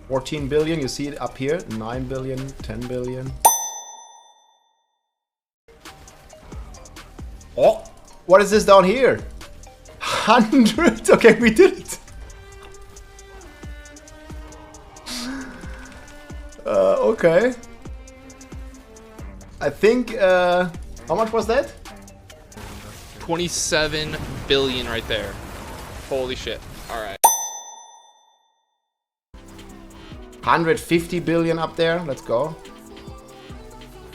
14 billion, you see it up here, 9 billion, 10 billion. Oh, what is this down here? 100, okay, we did it. Okay. I think, how much was that? 27 billion right there. Holy shit. Alright. 150 billion up there. Let's go.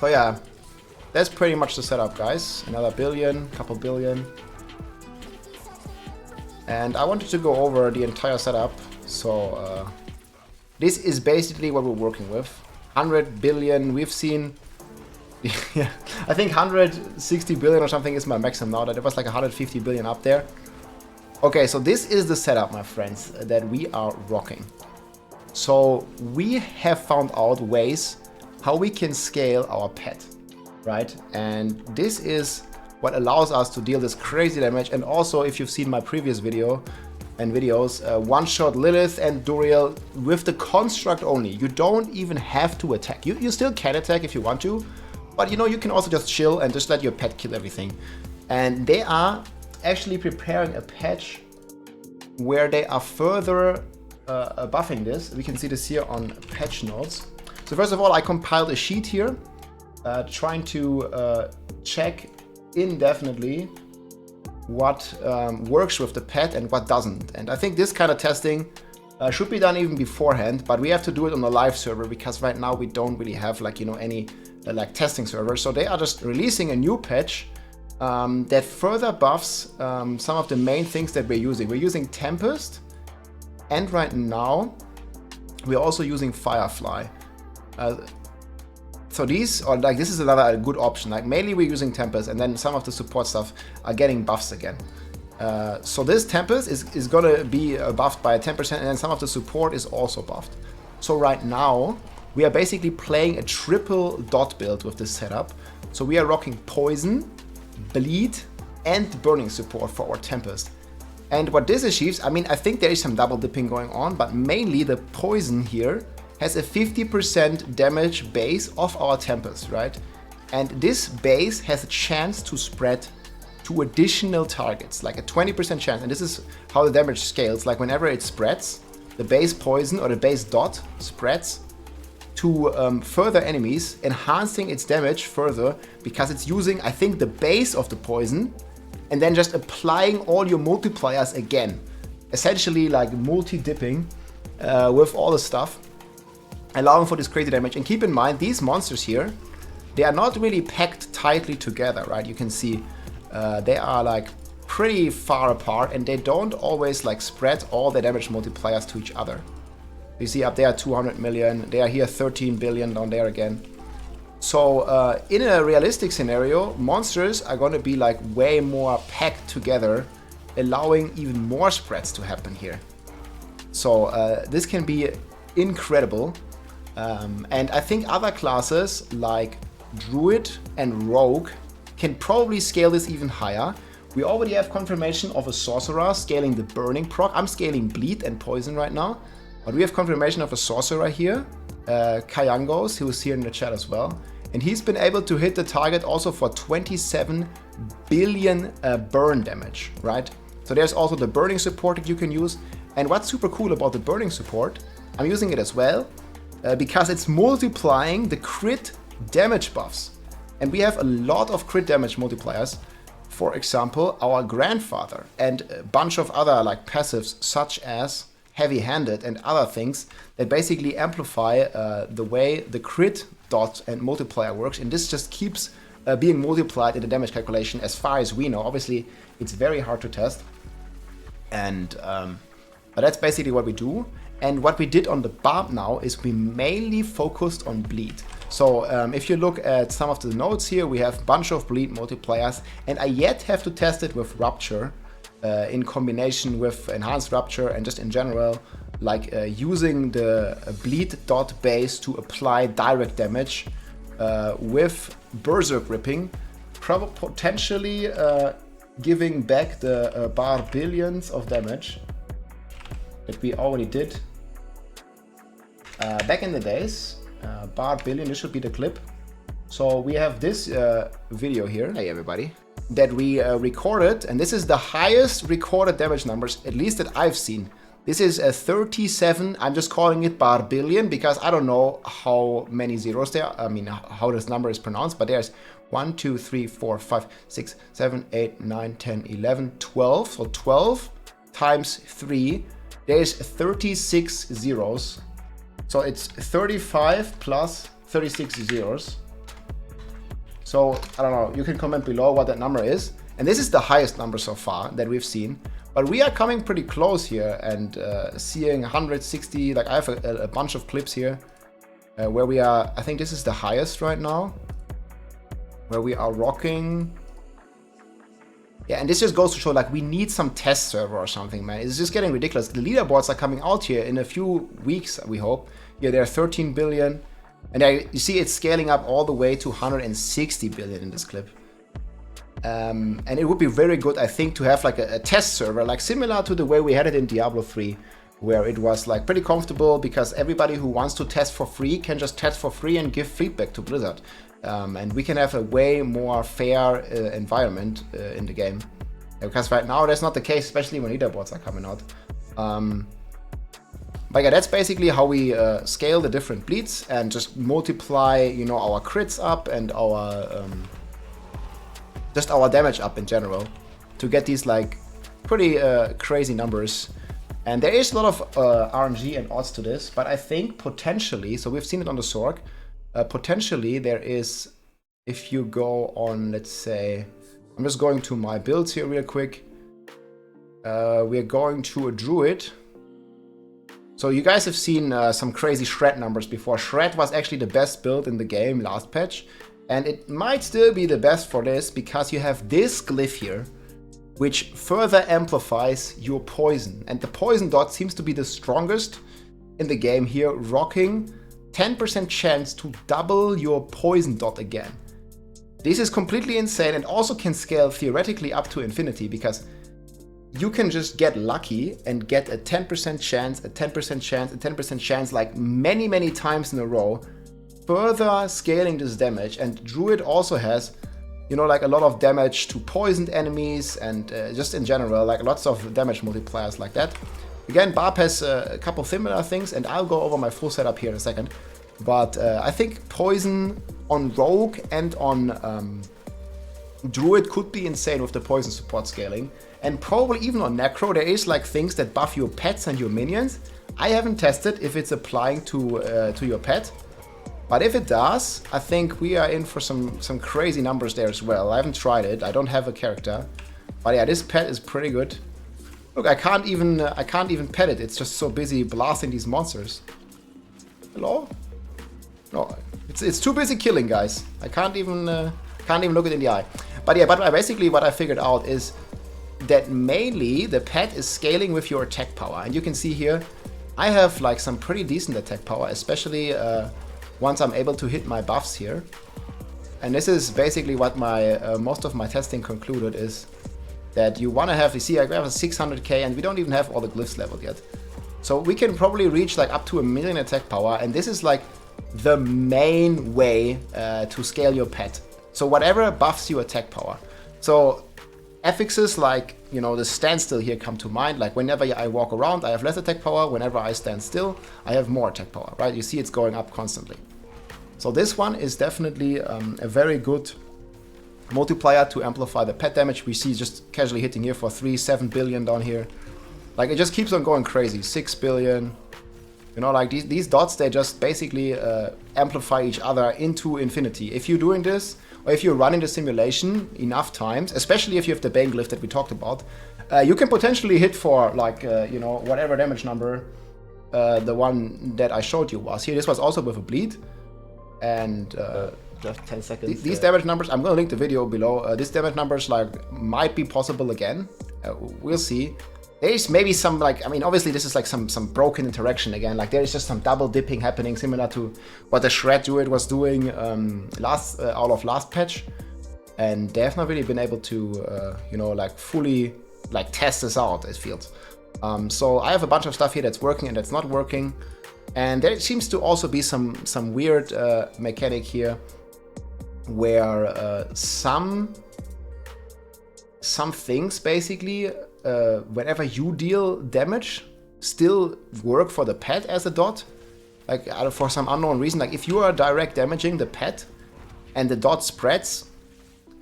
So yeah, that's pretty much the setup, guys. Another billion, couple billion. And I wanted to go over the entire setup. So this is basically what we're working with. 100 billion, we've seen... yeah, I think 160 billion or something is my maximum now. That it was like 150 billion up there. Okay, so this is the setup, my friends, that we are rocking. So we have found out ways how we can scale our pet, right? And this is what allows us to deal this crazy damage. And also, if you've seen my previous video and videos, one-shot Lilith and Duriel with the construct only. You don't even have to attack. You still can attack if you want to, but you know, you can also just chill and just let your pet kill everything. And they are actually preparing a patch where they are further buffing this. We can see this here on patch notes. So first of all, I compiled a sheet here, trying to check indefinitely what works with the pet and what doesn't. And I think this kind of testing should be done even beforehand, but we have to do it on a live server because right now we don't really have like, you know, any like testing server. So they are just releasing a new patch that further buffs some of the main things that we're using. We're using Tempest, and right now we're also using Firefly. So these, or like this is another good option. Like mainly we're using Tempest, and then some of the support stuff are getting buffs again. So this Tempest is gonna be buffed by 10%, and then some of the support is also buffed. So right now we are basically playing a triple dot build with this setup. So we are rocking Poison, Bleed, and Burning support for our Tempest. And what this achieves, I mean, I think there is some double dipping going on, but mainly the Poison here has a 50% damage base of our Tempest, right? And this base has a chance to spread to additional targets, like a 20% chance. And this is how the damage scales. Like whenever it spreads, the base Poison or the base dot spreads to further enemies, enhancing its damage further because it's using, I think, the base of the Poison and then just applying all your multipliers again. Essentially like multi-dipping with all the stuff, allowing for this crazy damage. And keep in mind, these monsters here, they are not really packed tightly together, right? You can see they are like pretty far apart, and they don't always like spread all the damage multipliers to each other. You see up there 200 million, they are here 13 billion down there again. So in a realistic scenario, monsters are going to be like way more packed together, allowing even more spreads to happen here. So this can be incredible. And I think other classes like Druid and Rogue can probably scale this even higher. We already have confirmation of a Sorcerer scaling the Burning proc. I'm scaling Bleed and Poison right now. But we have confirmation of a Sorcerer here, Kayangos, who is here in the chat as well. And he's been able to hit the target also for 27 billion burn damage, right? So there's also the Burning support that you can use. And what's super cool about the Burning support, I'm using it as well, because it's multiplying the crit damage buffs. And we have a lot of crit damage multipliers. For example, our Grandfather and a bunch of other like passives such as Heavy-Handed and other things that basically amplify the way the crit dot and multiplier works. And this just keeps being multiplied in the damage calculation as far as we know. Obviously, it's very hard to test. And but that's basically what we do. And what we did on the Barb now is we mainly focused on Bleed. So if you look at some of the notes here, we have a bunch of Bleed multipliers, and I yet have to test it with Rupture in combination with Enhanced Rupture and just in general, like using the Bleed dot base to apply direct damage with Berserk Ripping, potentially giving back the Barbarians of damage that we already did. back in the days, Barbarian, this should be the clip. So we have this video here, hey everybody, that we recorded, and this is the highest recorded damage numbers, at least that I've seen. This is a 37, I'm just calling it Barbarian because I don't know how many zeros there are, I mean how this number is pronounced, but there's 1, 2, 3, 4, 5, 6, 7, 8, 9, 10, 11, 12, so 12 times 3, there's 36 zeros. So it's 35 plus 36 zeros. So I don't know, you can comment below what that number is. And this is the highest number so far that we've seen. But we are coming pretty close here and seeing 160, like I have a bunch of clips here where we are, I think this is the highest right now, where we are rocking. Yeah, and this just goes to show like we need some test server or something, man. It's just getting ridiculous. The leaderboards are coming out here in a few weeks, we hope. Yeah, they're 13 billion. And you see it's scaling up all the way to 160 billion in this clip. And it would be very good, I think, to have like a test server, like similar to the way we had it in Diablo 3, where it was like pretty comfortable because everybody who wants to test for free can just test for free and give feedback to Blizzard. And we can have a way more fair environment in the game. Because right now that's not the case, especially when leaderboards are coming out. But yeah, that's basically how we scale the different bleeds and just multiply, you know, our crits up and our just our damage up in general to get these like pretty crazy numbers. And there is a lot of RNG and odds to this, but I think potentially, so we've seen it on the Sorc, potentially there is, if you go on, let's say, I'm just going to my builds here real quick. We're going to a Druid. So you guys have seen some crazy shred numbers before. Shred was actually the best build in the game last patch. And it might still be the best for this because you have this glyph here, which further amplifies your poison. And the poison dot seems to be the strongest in the game here, rocking 10% chance to double your poison dot again. This is completely insane and also can scale theoretically up to infinity because you can just get lucky and get a 10% chance, a 10% chance, a 10% chance like many times in a row, further scaling this damage. And Druid also has, you know, like a lot of damage to poisoned enemies and just in general, like lots of damage multipliers like that. Again, Barb has a couple similar things and I'll go over my full setup here in a second. But I think poison on Rogue and on Druid could be insane with the poison support scaling. And probably even on Necro, there is like things that buff your pets and your minions. I haven't tested if it's applying to your pet. But if it does, I think we are in for some crazy numbers there as well. I haven't tried it. I don't have a character. But yeah, this pet is pretty good. Look, I can't even pet it. It's just so busy blasting these monsters. Hello? No, it's too busy killing, guys. I can't even look it in the eye. But yeah, basically what I figured out is that mainly the pet is scaling with your attack power. And you can see here, I have like some pretty decent attack power, especially once I'm able to hit my buffs here. And this is basically what my most of my testing concluded is that you want to have, you see I have a 600k and we don't even have all the glyphs leveled yet. So we can probably reach like up to 1 million attack power, and this is like the main way to scale your pet. So whatever buffs your attack power. So affixes like, you know, the standstill here come to mind. Like whenever I walk around, I have less attack power. Whenever I stand still, I have more attack power, right? You see it's going up constantly. So this one is definitely a very good multiplier to amplify the pet damage. We see just casually hitting here for 7 billion down here. Like it just keeps on going crazy. 6 billion. You know, like these dots, they just basically amplify each other into infinity. If you're doing this, or if you're running the simulation enough times, especially if you have the Bane glyph that we talked about, you can potentially hit for like, you know, whatever damage number the one that I showed you was. Here, this was also with a bleed. And just 10 seconds. These damage numbers, I'm gonna link the video below. These damage numbers like might be possible again. We'll see. There's maybe some like, I mean, obviously this is like some broken interaction again. Like there is just some double dipping happening, similar to what the Shred Druid was doing out of last patch, and they have not really been able to, you know, like fully like test this out. It feels. So I have a bunch of stuff here that's working and that's not working. And there seems to also be some weird mechanic here where some things basically, whenever you deal damage, still work for the pet as a dot. Like for some unknown reason, like if you are direct damaging the pet and the dot spreads,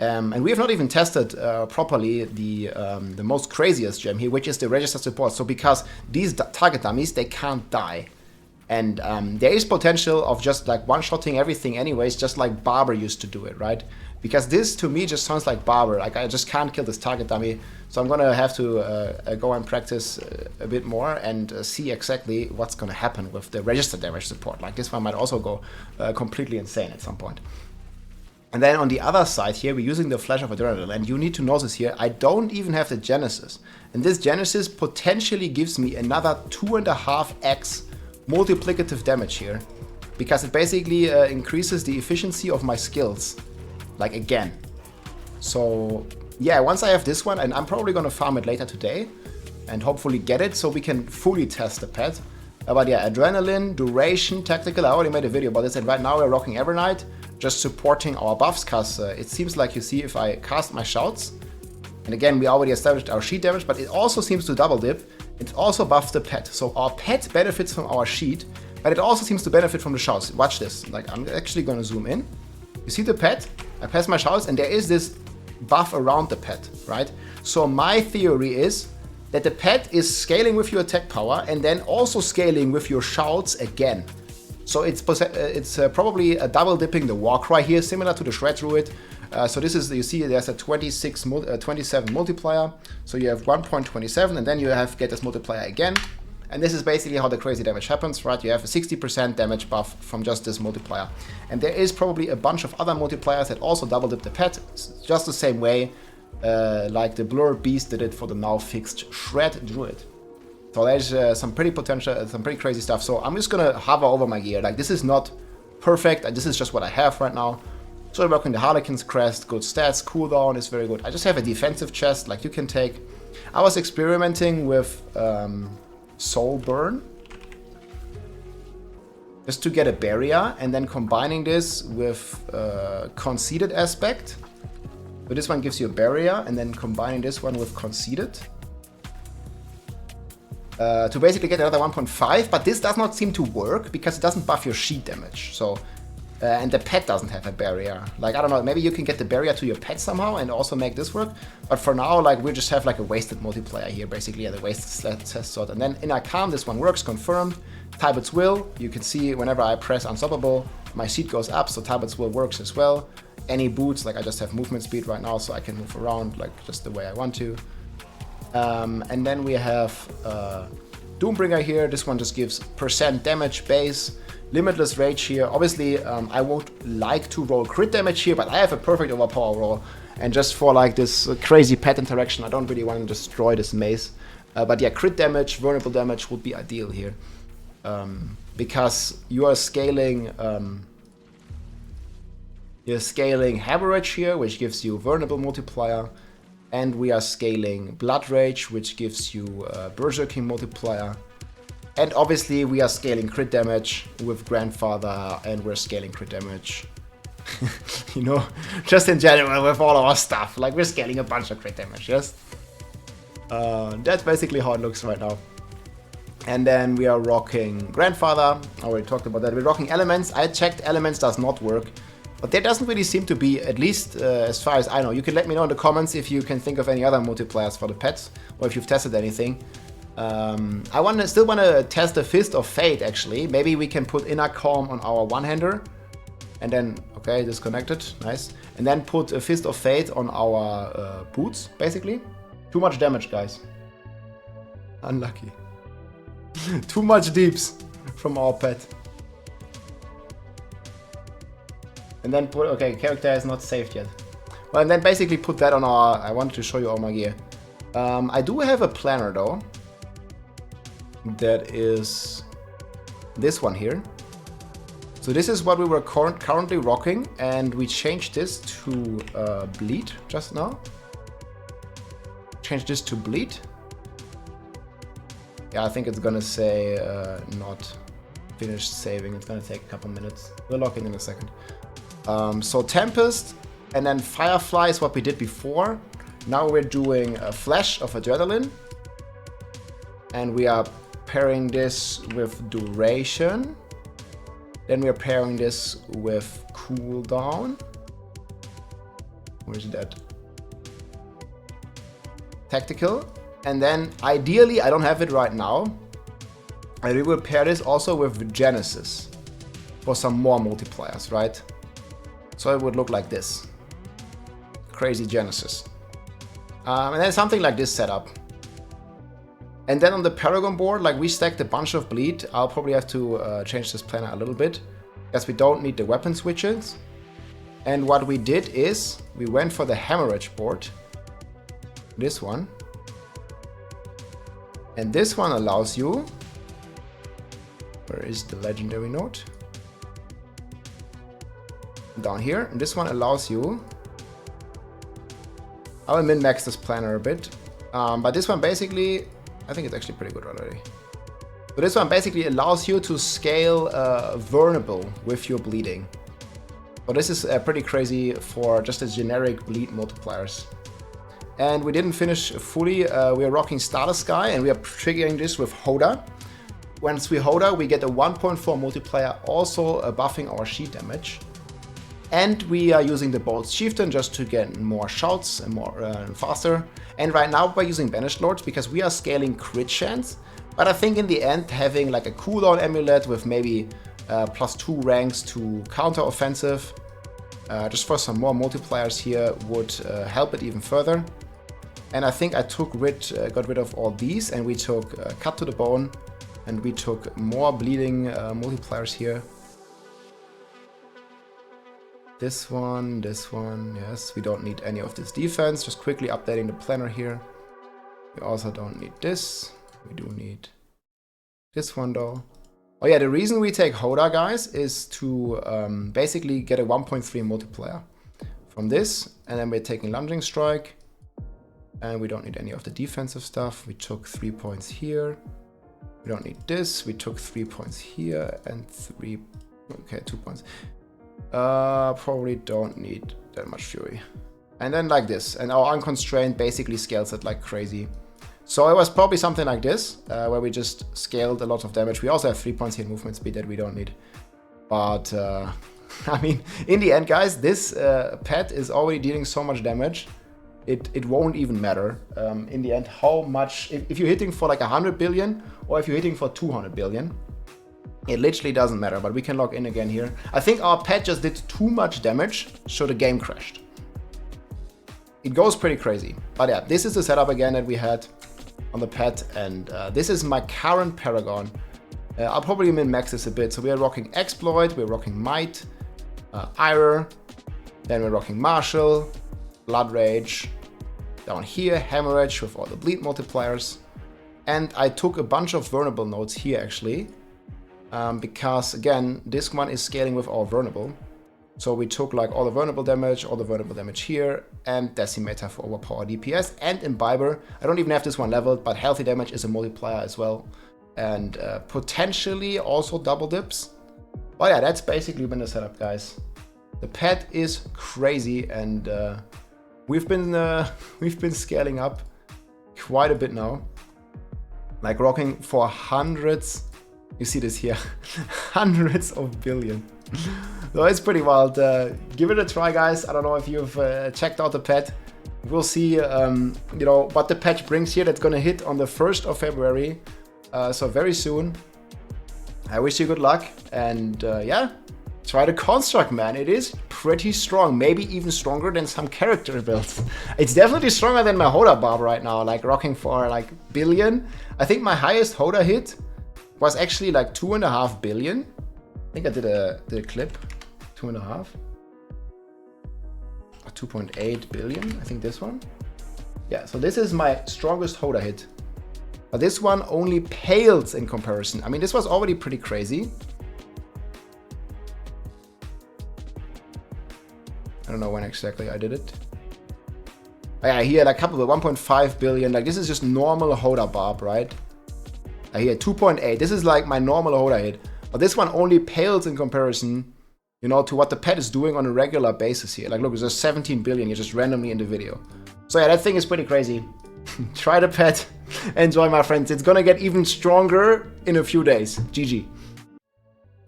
and we have not even tested properly the most craziest gem here, which is the register support. So because these target dummies, they can't die. And there is potential of just like one-shotting everything anyways, just like Barber used to do it, right? Because this to me just sounds like Barber. Like I just can't kill this target dummy. So I'm gonna have to go and practice a bit more and see exactly what's gonna happen with the register damage support. Like this one might also go completely insane at some point. And then on the other side here, we're using the Flash of Adrenaline, and you need to notice here, I don't even have the Genesis. And this Genesis potentially gives me another 2.5x multiplicative damage here, because it basically increases the efficiency of my skills, like again. So yeah, once I have this one, and I'm probably gonna farm it later today, and hopefully get it so we can fully test the pet. But yeah, Adrenaline, Duration, Tactical, I already made a video about this, and right now we're rocking Evernight, just supporting our buffs, because it seems like, you see, if I cast my shouts, and again, we already established our sheet damage, but it also seems to double dip. It also buffs the pet. So our pet benefits from our sheet, but it also seems to benefit from the shouts. Watch this. Like, I'm actually going to zoom in. You see the pet? I pass my shouts, and there is this buff around the pet, right? So my theory is that the pet is scaling with your attack power and then also scaling with your shouts again. So it's probably a double dipping the Warcry here, similar to the Shred Druid. So this is, you see, there's a 27 multiplier. So you have 1.27, and then you get this multiplier again. And this is basically how the crazy damage happens, right? You have a 60% damage buff from just this multiplier. And there is probably a bunch of other multipliers that also double dip the pet, just the same way like the Blur Beast did it for the now fixed Shred Druid. So there's some pretty potential, some pretty crazy stuff. So I'm just gonna hover over my gear. Like, this is not perfect, this is just what I have right now. So we're working the Harlequin's Crest, good stats, cooldown is very good. I just have a defensive chest, like you can take. I was experimenting with Soul Burn, just to get a barrier, and then combining this with Conceited Aspect. So this one gives you a barrier, and then combining this one with Conceited. To basically get another 1.5, but this does not seem to work because it doesn't buff your sheet damage. So, and the pet doesn't have a barrier. Like, I don't know, maybe you can get the barrier to your pet somehow and also make this work. But for now, like, we just have like a wasted multiplier here, basically, the wasted test slot. And then in Arcam, this one works, confirmed. Tybet's Will, you can see whenever I press Unstoppable, my sheet goes up, so Tybet's Will works as well. Any boots, like I just have movement speed right now, so I can move around like just the way I want to. And then we have Doombringer here. This one just gives % damage base, limitless rage here. Obviously, I would like to roll crit damage here, but I have a perfect overpower roll. And just for like this crazy pet interaction, I don't really want to destroy this mace. But yeah, crit damage, vulnerable damage would be ideal here. Because you are scaling Hemorrhage here, which gives you vulnerable multiplier. And we are scaling Blood Rage, which gives you Berserking multiplier. And obviously we are scaling crit damage with Grandfather, and we're scaling crit damage, you know, just in general with all our stuff. Like, we're scaling a bunch of crit damage, yes? That's basically how it looks right now. And then we are rocking Grandfather. I already talked about that. We're rocking Elements. I checked, Elements does not work. But there doesn't really seem to be, at least as far as I know. You can let me know in the comments if you can think of any other multipliers for the pets, or if you've tested anything. I still want to test the Fist of Fate, actually. Maybe we can put Inner Calm on our one-hander. And then, okay, disconnected, nice. And then put a Fist of Fate on our boots, basically. Too much damage, guys. Unlucky. Too much deeps from our pet. And then put, okay, character is not saved yet. Well, and then basically put that on our, I wanted to show you all my gear. I do have a planner though. That is this one here. So this is what we were currently rocking, and we changed this to Bleed just now. Change this to Bleed. Yeah, I think it's gonna say not finished saving. It's gonna take a couple minutes. We'll log in a second. So Tempest and then Firefly is what we did before. Now we're doing a Flash of Adrenaline. And we are pairing this with Duration. Then we are pairing this with Cooldown. Where is that? Tactical. And then ideally, I don't have it right now. And we will pair this also with Genesis for some more multipliers, right? So it would look like this. Crazy Genesis. And then something like this setup. And then on the Paragon board, like we stacked a bunch of bleed. I'll probably have to change this planner a little bit, because we don't need the weapon switches. And what we did is, we went for the Hemorrhage board. This one. And this one allows you... Where is the legendary note? Down here. And this one allows you... I will min-max this planner a bit. But this one basically... I think it's actually pretty good already. So this one basically allows you to scale vulnerable with your bleeding. So this is pretty crazy for just a generic bleed multipliers. And we didn't finish fully. We are rocking Starter Sky and we are triggering this with Hoda. Once we Hoda, we get a 1.4 multiplier, also buffing our sheet damage. And we are using the Bold Chieftain just to get more shots and more faster. And right now we're using Banished Lords because we are scaling crit chance. But I think in the end, having like a cooldown amulet with maybe +2 ranks to counter offensive, just for some more multipliers here, would help it even further. And I think I got rid of all these, and we took Cut to the Bone, and we took more bleeding multipliers here. This one, yes, we don't need any of this defense, just quickly updating the planner here. We also don't need this, we do need this one though. Oh yeah, the reason we take Hoda, guys, is to basically get a 1.3 multiplier from this, and then we're taking Lunging Strike, and we don't need any of the defensive stuff. We took 3 points here, we don't need this, we took 3 points here, and 2 points. Probably don't need that much fury. And then like this, and our unconstrained basically scales it like crazy. So it was probably something like this, where we just scaled a lot of damage. We also have 3 points here in movement speed that we don't need. But I mean, in the end, guys, this pet is already dealing so much damage. It won't even matter in the end how much, if you're hitting for like 100 billion or if you're hitting for 200 billion. It literally doesn't matter, but we can log in again here. I think our pet just did too much damage, so the game crashed. It goes pretty crazy. But yeah, this is the setup again that we had on the pet, and this is my current Paragon. I'll probably min-max this a bit. So we are rocking Exploit, we're rocking Might, Ire, then we're rocking Martial, Blood Rage, down here, Hemorrhage with all the bleed multipliers. And I took a bunch of vulnerable nodes here actually. Because again, this one is scaling with our vulnerable. So we took like all the vulnerable damage here, and Decimator for overpower DPS, and Imbiber. I don't even have this one leveled, but healthy damage is a multiplier as well. And potentially also double dips. But yeah, that's basically been the setup, guys. The pet is crazy, and we've been scaling up quite a bit now. Like rocking for hundreds. You see this here, hundreds of billion. So it's pretty wild. Give it a try, guys. I don't know if you've checked out the pet. We'll see, you know, what the patch brings here. That's gonna hit on the 1st of February, so very soon. I wish you good luck, and yeah, try the construct, man. It is pretty strong, maybe even stronger than some character builds. It's definitely stronger than my Hoda Barb right now, like rocking for like billion. I think my highest Hoda hit was actually like 2.5 billion. I think I did a clip, 2.5 or 2.8 billion. I think this one. Yeah, so this is my strongest Hoda hit. But this one only pales in comparison. I mean, this was already pretty crazy. I don't know when exactly I did it. Oh, yeah, here like a couple of 1.5 billion. Like this is just normal Hoda Barb, right? I hit 2.8. This is like my normal hold I hit. But this one only pales in comparison, you know, to what the pet is doing on a regular basis here. Like, look, there's 17 billion here just randomly in the video. So yeah, that thing is pretty crazy. Try the pet. Enjoy, my friends. It's gonna get even stronger in a few days. GG.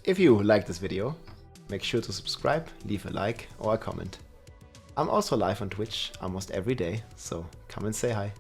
If you like this video, make sure to subscribe, leave a like or a comment. I'm also live on Twitch almost every day, so come and say hi.